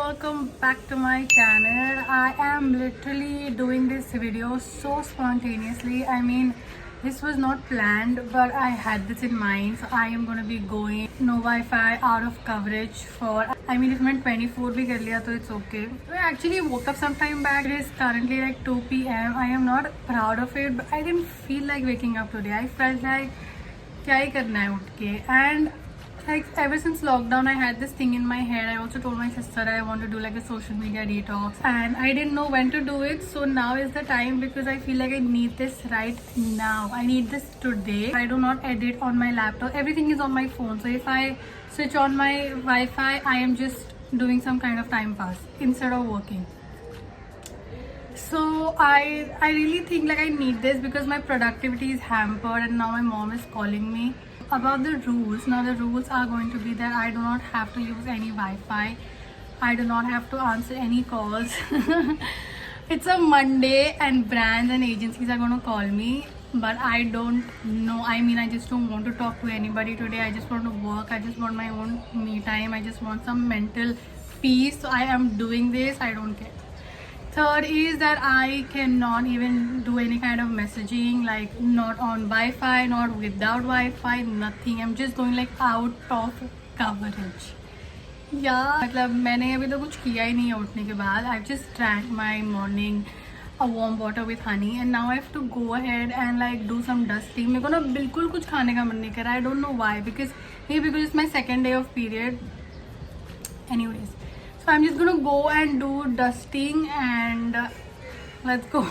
welcome back to my channel. I am literally doing this video so spontaneously. I mean, this was not planned, but I had this in mind. So I am going to be going no Wi-Fi, out of coverage for, I mean, if मैं 24 भी कर लिया तो it's okay. I actually woke up some time back. It is currently like 2 p.m. I am not proud of it, but I didn't feel like waking up today. I felt like क्या ही करना है उठ के. And like ever since lockdown I had this thing in my head. I also told my sister I want to do like a social media detox, and I didn't know when to do it. So now is the time because I feel like I need this right now. I need this today. I do not edit on my laptop. Everything is on my phone. So if I switch on my Wi-Fi, I am just doing some kind of time pass instead of working. So I really think like I need this because my productivity is hampered, and now my mom is calling me about the rules. Now the rules are going to be that I do not have to use any Wi-Fi. I do not have to answer any calls. It's a Monday and brands and agencies are going to call me, but I don't know. I mean, I just don't want to talk to anybody today. I just want to work. I just want my own me time. I just want some mental peace. So I am doing this. I don't care. Third is that I cannot even do any kind of messaging, like not on Wi-Fi, not without Wi-Fi, nothing. I'm just going like out of coverage. Yeah, मतलब मैंने अभी तो कुछ किया ही नहीं है उठने के बाद. I've just drank my morning a warm water with honey, and now I have to go ahead and like do some dusting. मेरे को ना बिल्कुल कुछ खाने का मन नहीं कर रहा. I don't know why, because maybe because it's my second day of period. Anyways. So I'm just gonna go and do dusting, and let's go.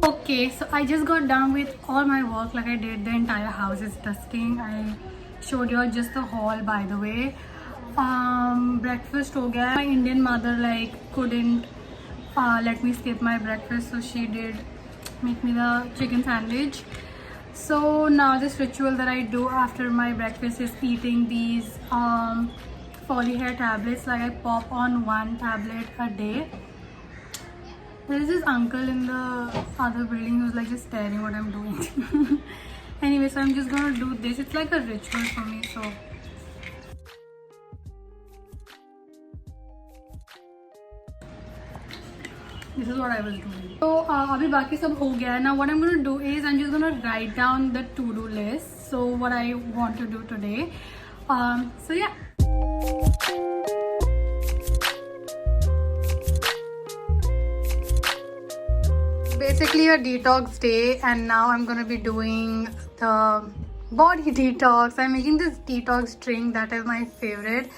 Okay, so I just got done with all my work. Like I did the entire house is dusting. I showed you just the haul, by the way. Breakfast हो गया. My Indian mother like couldn't let me skip my breakfast, so she did make me the chicken sandwich. So now this ritual that I do after my breakfast is eating these Polyhair tablets. Like I pop on one tablet a day. There is this uncle in the other building who's like just staring what I'm doing. Anyway, so I'm just gonna do this. It's like a ritual for me, so. This is what I was doing. So, abhi baki sab ho gaya. Now what I'm gonna do is I'm just gonna write down the to-do list. So what I want to do today. So yeah. Basically a detox day, and now I'm gonna be doing the body detox. I'm making this detox drink that is my favorite.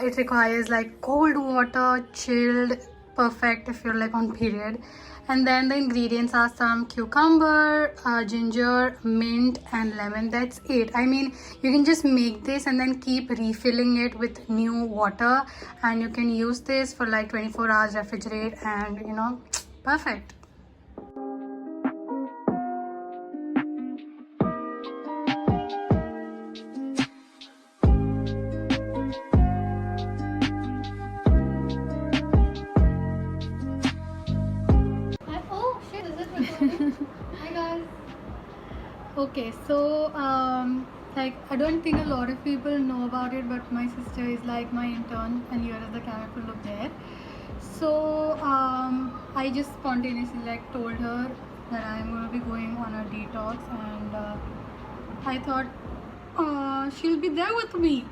It requires like cold water, chilled, perfect if you're like on period. And then the ingredients are some cucumber, ginger, mint and lemon. That's it. I mean, you can just make this and then keep refilling it with new water, and you can use this for like 24 hours, refrigerate, and you know, perfect. Hi guys. Okay, so like I don't think a lot of people know about it, but my sister is like my intern, and here is the camera to look there. So I just spontaneously like told her that I'm gonna be going on a detox, and I thought she'll be there with me,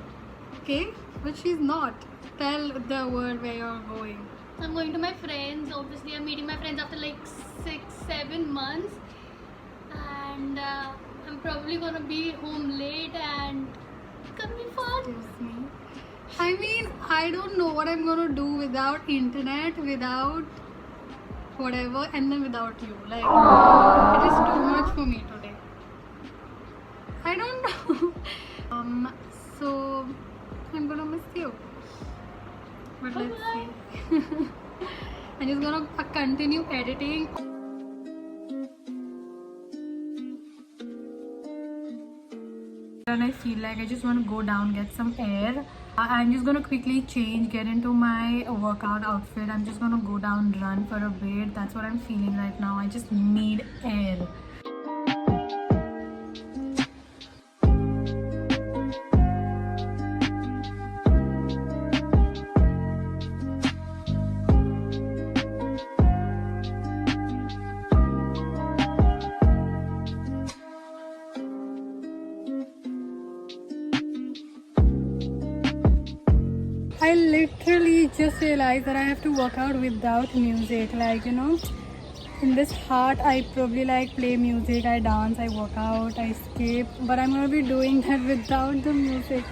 okay? But she's not. Tell the world where you're going. I'm going to my friends. Obviously, I'm meeting my friends after like 6-7 months, and I'm probably gonna be home late and it's gonna be fun. Excuse me. I mean, I don't know what I'm gonna do without internet, without whatever, and then without you. Like, it is too much for me today. I don't know. So I'm gonna miss you. But let's see. I'm just gonna continue editing. And I feel like I just want to go down, get some air. I'm just gonna quickly change, get into my workout outfit. I'm just gonna go down, run for a bit. That's what I'm feeling right now. I just need air. I literally just realized that I have to work out without music. Like, you know, in this heart, I probably like play music, I dance, I work out, I skip. But I'm gonna be doing that without the music.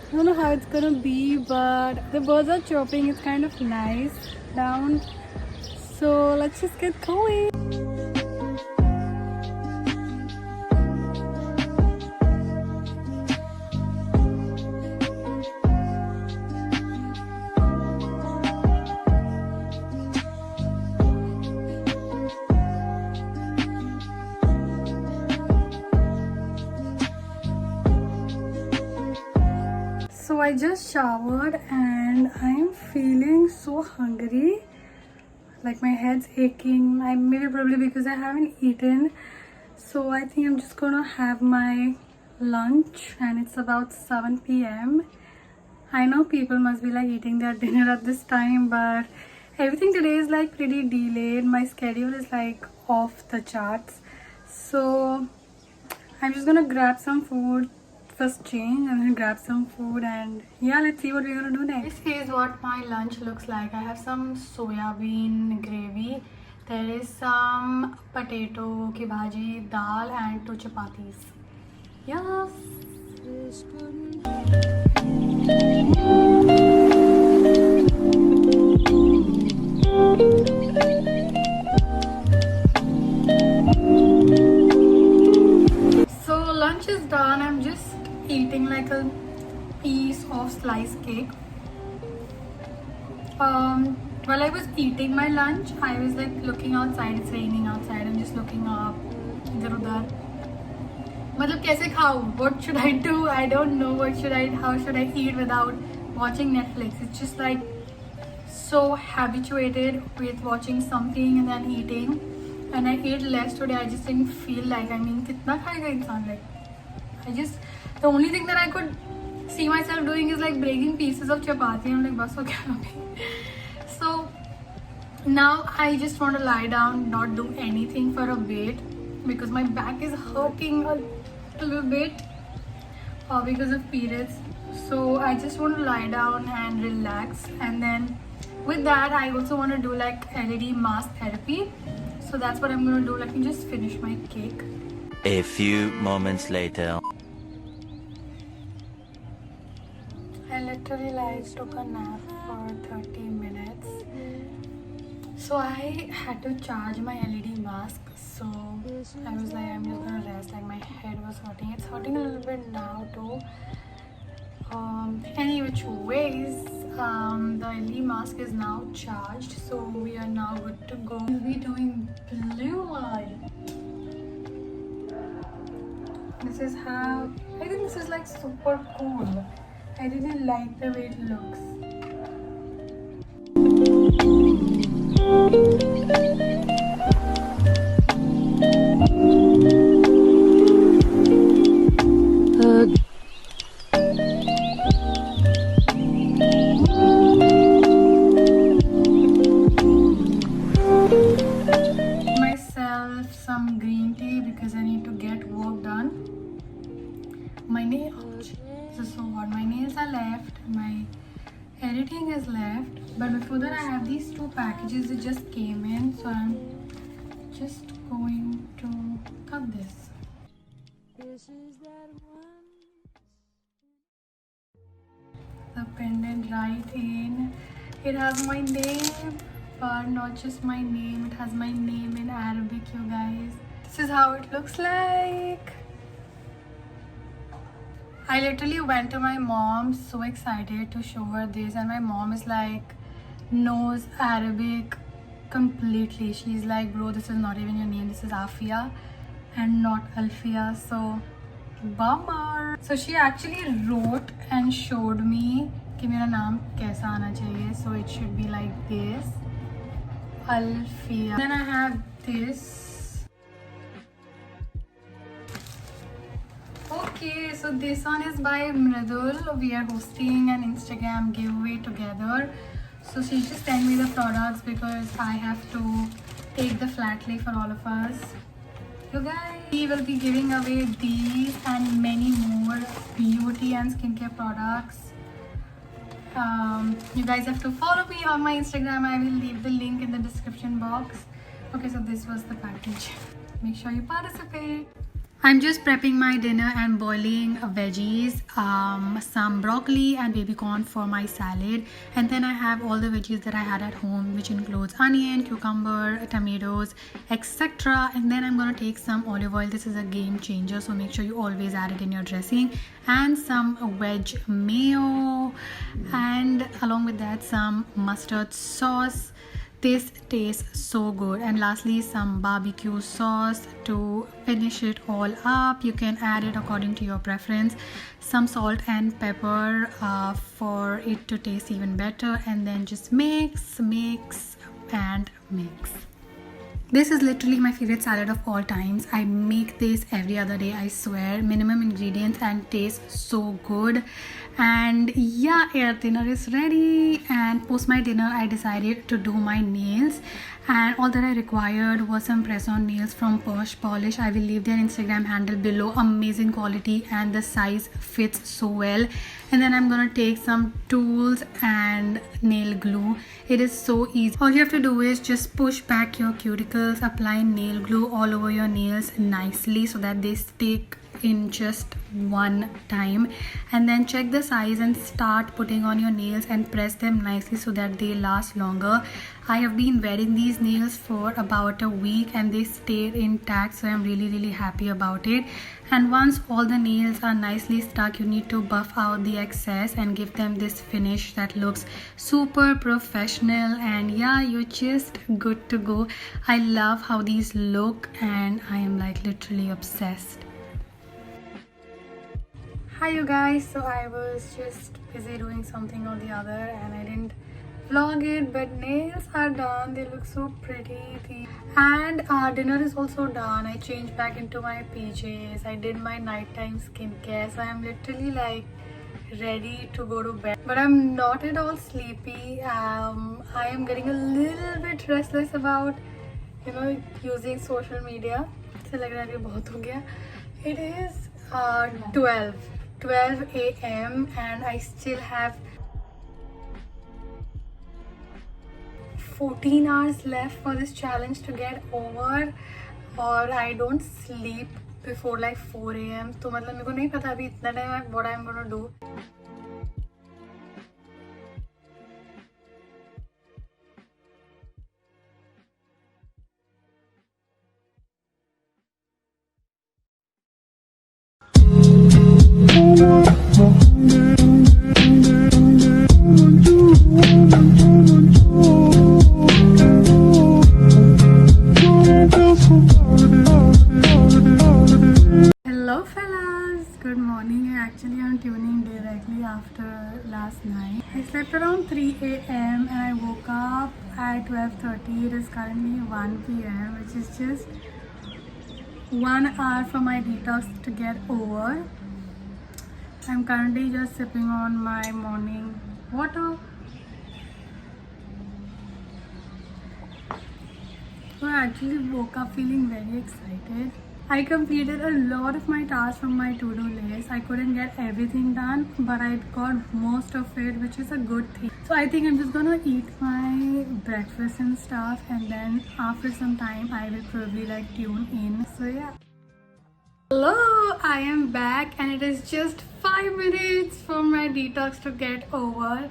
I don't know how it's gonna be, but the birds are chirping. It's kind of nice down. So let's just get going. So I just showered and I'm feeling so hungry. Like my head's aching. Maybe probably because I haven't eaten. So I think I'm just gonna have my lunch and it's about 7 p.m. I know people must be like eating their dinner at this time, but everything today is like pretty delayed. My schedule is like off the charts. So I'm just gonna grab some food, first change and then grab some food, and yeah, let's see what we're gonna do next. This is what my lunch looks like. I have some soya bean gravy, there is some potato ki bhaji, dal and 2 chapatis. Yes. So lunch is done. I'm just eating like a piece of sliced cake. While I was eating my lunch, I was like looking outside. It's raining outside. I'm just looking up, idhar udhar. मतलब कैसे खाऊं? What should I do? I don't know. How should I eat without watching Netflix? It's just like so habituated with watching something and then eating. And I ate less today. I just didn't feel like. I mean, कितना खाएगा इंसान? Like, the only thing that I could see myself doing is like breaking pieces of chapati. I'm like, बस हो गया अभी. So now I just want to lie down, not do anything for a bit because my back is hurting a little bit because of periods. So I just want to lie down and relax, and then with that I also want to do like LED mask therapy. So that's what I'm going to do. Let me just finish my cake. A few moments later. I literally like took a nap for 30 minutes. So I had to charge my LED mask. So I was like, I'm just gonna rest. Like my head was hurting. It's hurting a little bit now too. Any which ways, the LED mask is now charged. So we are now good to go. We'll be doing blue eye. This is how, I think this is like super cool. I really like the way it looks. Myself some green tea because I need to get work done. My nails, so what? My nails are left. My editing is left. But before that, I have these two packages that just came in. So I'm just going to cut this. The pendant right in. It has my name, but not just my name, it has my name in Arabic, you guys. This is how it looks like. I literally went to my mom so excited to show her this, and my mom is like, knows Arabic completely. She's like, bro, this is not even your name, this is Afia and not Alfia. So bummer. So she actually wrote and showed me कि मेरा नाम कैसा आना चाहिए. So it should be like this, Alfia. Then I have this. Okay, so this one is by Mridul. We are hosting an Instagram giveaway together. So she just sent me the products because I have to take the flat lay for all of us. You guys, we will be giving away these and many more beauty and skincare products. You guys have to follow me on my Instagram. I will leave the link in the description box. Okay, so this was the package. Make sure you participate. I'm just prepping my dinner and boiling veggies, some broccoli and baby corn for my salad, and then I have all the veggies that I had at home, which includes onion, cucumber, tomatoes, etc. And then I'm gonna take some olive oil. This is a game changer, so make sure you always add it in your dressing, and some veg mayo, and along with that some mustard sauce. This tastes so good. And lastly, some barbecue sauce to finish it all up. You can add it according to your preference. Some salt and pepper for it to taste even better, and then just mix and mix. This is literally my favorite salad of all times. I make this every other day, I swear. Minimum ingredients and tastes so good. And yeah, our dinner is ready. And post my dinner, I decided to do my nails. And all that I required was some press-on nails from Posh Polish. I will leave their Instagram handle below. Amazing quality and the size fits so well. And then I'm gonna take some tools and nail glue. It is so easy. All you have to do is just push back your cuticles, apply nail glue all over your nails nicely so that they stick in just one time, and then check the size and start putting on your nails and press them nicely so that they last longer. I have been wearing these nails for about a week and they stayed intact, so I'm really happy about it. And once all the nails are nicely stuck, you need to buff out the excess and give them this finish that looks super professional. And yeah, you're just good to go. I love how these look and I am like literally obsessed. Hi you guys, so I was just busy doing something or the other and I didn't vlog it, but nails are done. They look so pretty. And dinner is also done. I changed back into my PJs. I did my nighttime skincare, so I'm literally like ready to go to bed, but I'm not at all sleepy. I am getting a little bit restless about using social media. So like that bahut ho gaya. It is 12 a.m. and I still have 14 hours left for this challenge to get over, or I don't sleep before like 4 a.m. तो मतलब मेरे को नहीं पता अभी इतना time what I'm gonna do. Hello fellas, good morning. Actually I'm tuning directly after last night. I slept around 3 a.m. and I woke up at 12:30. It is currently 1 p.m. which is just 1 hour for my detox to get over. I'm currently just sipping on my morning water. So I actually woke up feeling very excited. I completed a lot of my tasks from my to-do list. I couldn't get everything done, but I got most of it, which is a good thing. So I think I'm just gonna eat my breakfast and stuff, and then after some time I will probably like tune in. So yeah. Hello, I am back and it is just 5 minutes for my detox to get over.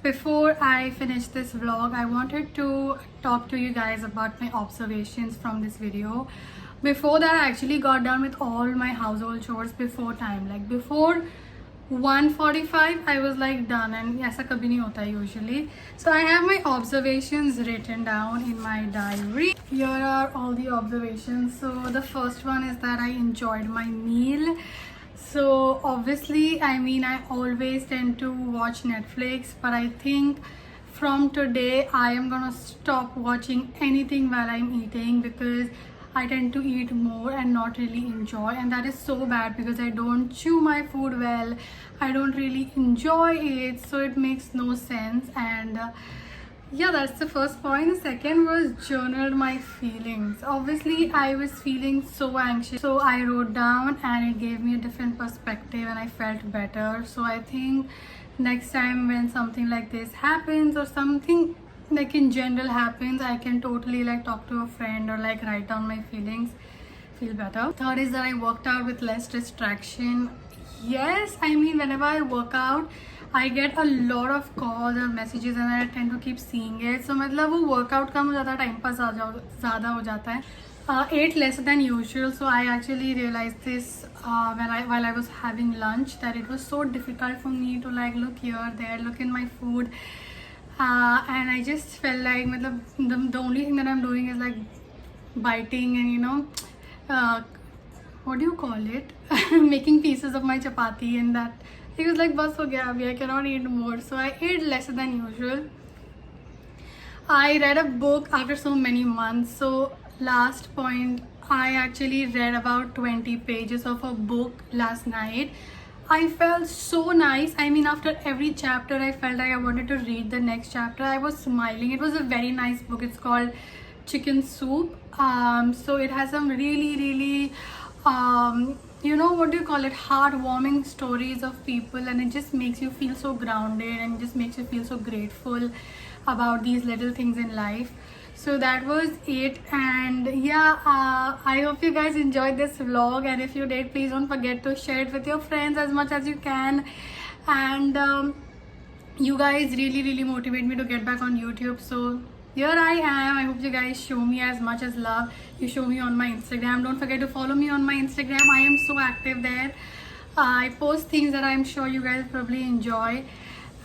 Before I finish this vlog, I wanted to talk to you guys about my observations from this video. Before that, I actually got done with all my household chores before time. Like before 1:45, I was like done, and ऐसा कभी नहीं होता usually. So I have my observations written down in my diary. Here are all the observations. So the first one is that I enjoyed my meal. So obviously, I mean, I always tend to watch Netflix, but I think from today I am gonna stop watching anything while I'm eating, because I tend to eat more and not really enjoy, and that is so bad because I don't chew my food well. I don't really enjoy it, so it makes no sense. And yeah, that's the first point. The second was journal my feelings. Obviously, I was feeling so anxious, so I wrote down and it gave me a different perspective and I felt better. So I think next time when something like this happens, or something like in general happens, I can totally like talk to a friend or like write down my feelings, feel better. Third is that I worked out with less distraction. Yes, I mean, whenever I work out, I get a lot of calls or messages and I tend to keep seeing it. So मतलब वो workout कम हो जाता है, time pass ज़्यादा हो जाता है. Ate less than usual. So I actually realized this while I was having lunch, that it was so difficult for me to like look here, there, look in my food. And I just felt like the only thing that I'm doing is like biting and, you know, what do you call it, making pieces of my chapati, and that it was like bas ho gaya abhi, I cannot eat more. So I ate lesser than usual. I read a book after so many months. So last point, I actually read about 20 pages of a book last night. I felt so nice. I mean, after every chapter, I felt like I wanted to read the next chapter. I was smiling. It was a very nice book. It's called Chicken Soup. So it has some really, you know, what do you call it, heartwarming stories of people, and it just makes you feel so grounded and just makes you feel so grateful about these little things in life. So that was it. And yeah, I hope you guys enjoyed this vlog, and if you did, please don't forget to share it with your friends as much as you can. And you guys really motivate me to get back on YouTube. So here I am. I hope you guys show me as much as love you show me on my Instagram. Don't forget to follow me on my Instagram. I am so active there. I post things that I'm sure you guys probably enjoy.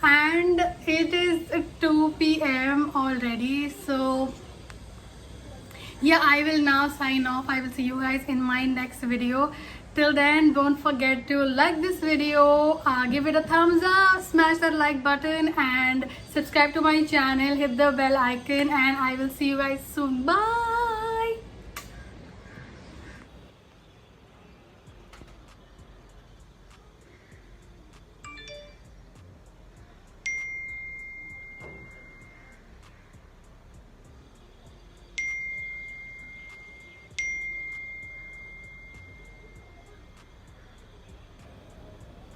And it is 2 p.m. already. So yeah, I will now sign off. I will see you guys in my next video. Till then, don't forget to like this video, give it a thumbs up, smash that like button, and subscribe to my channel, hit the bell icon, and I will see you guys soon. Bye.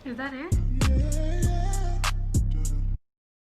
Is that it?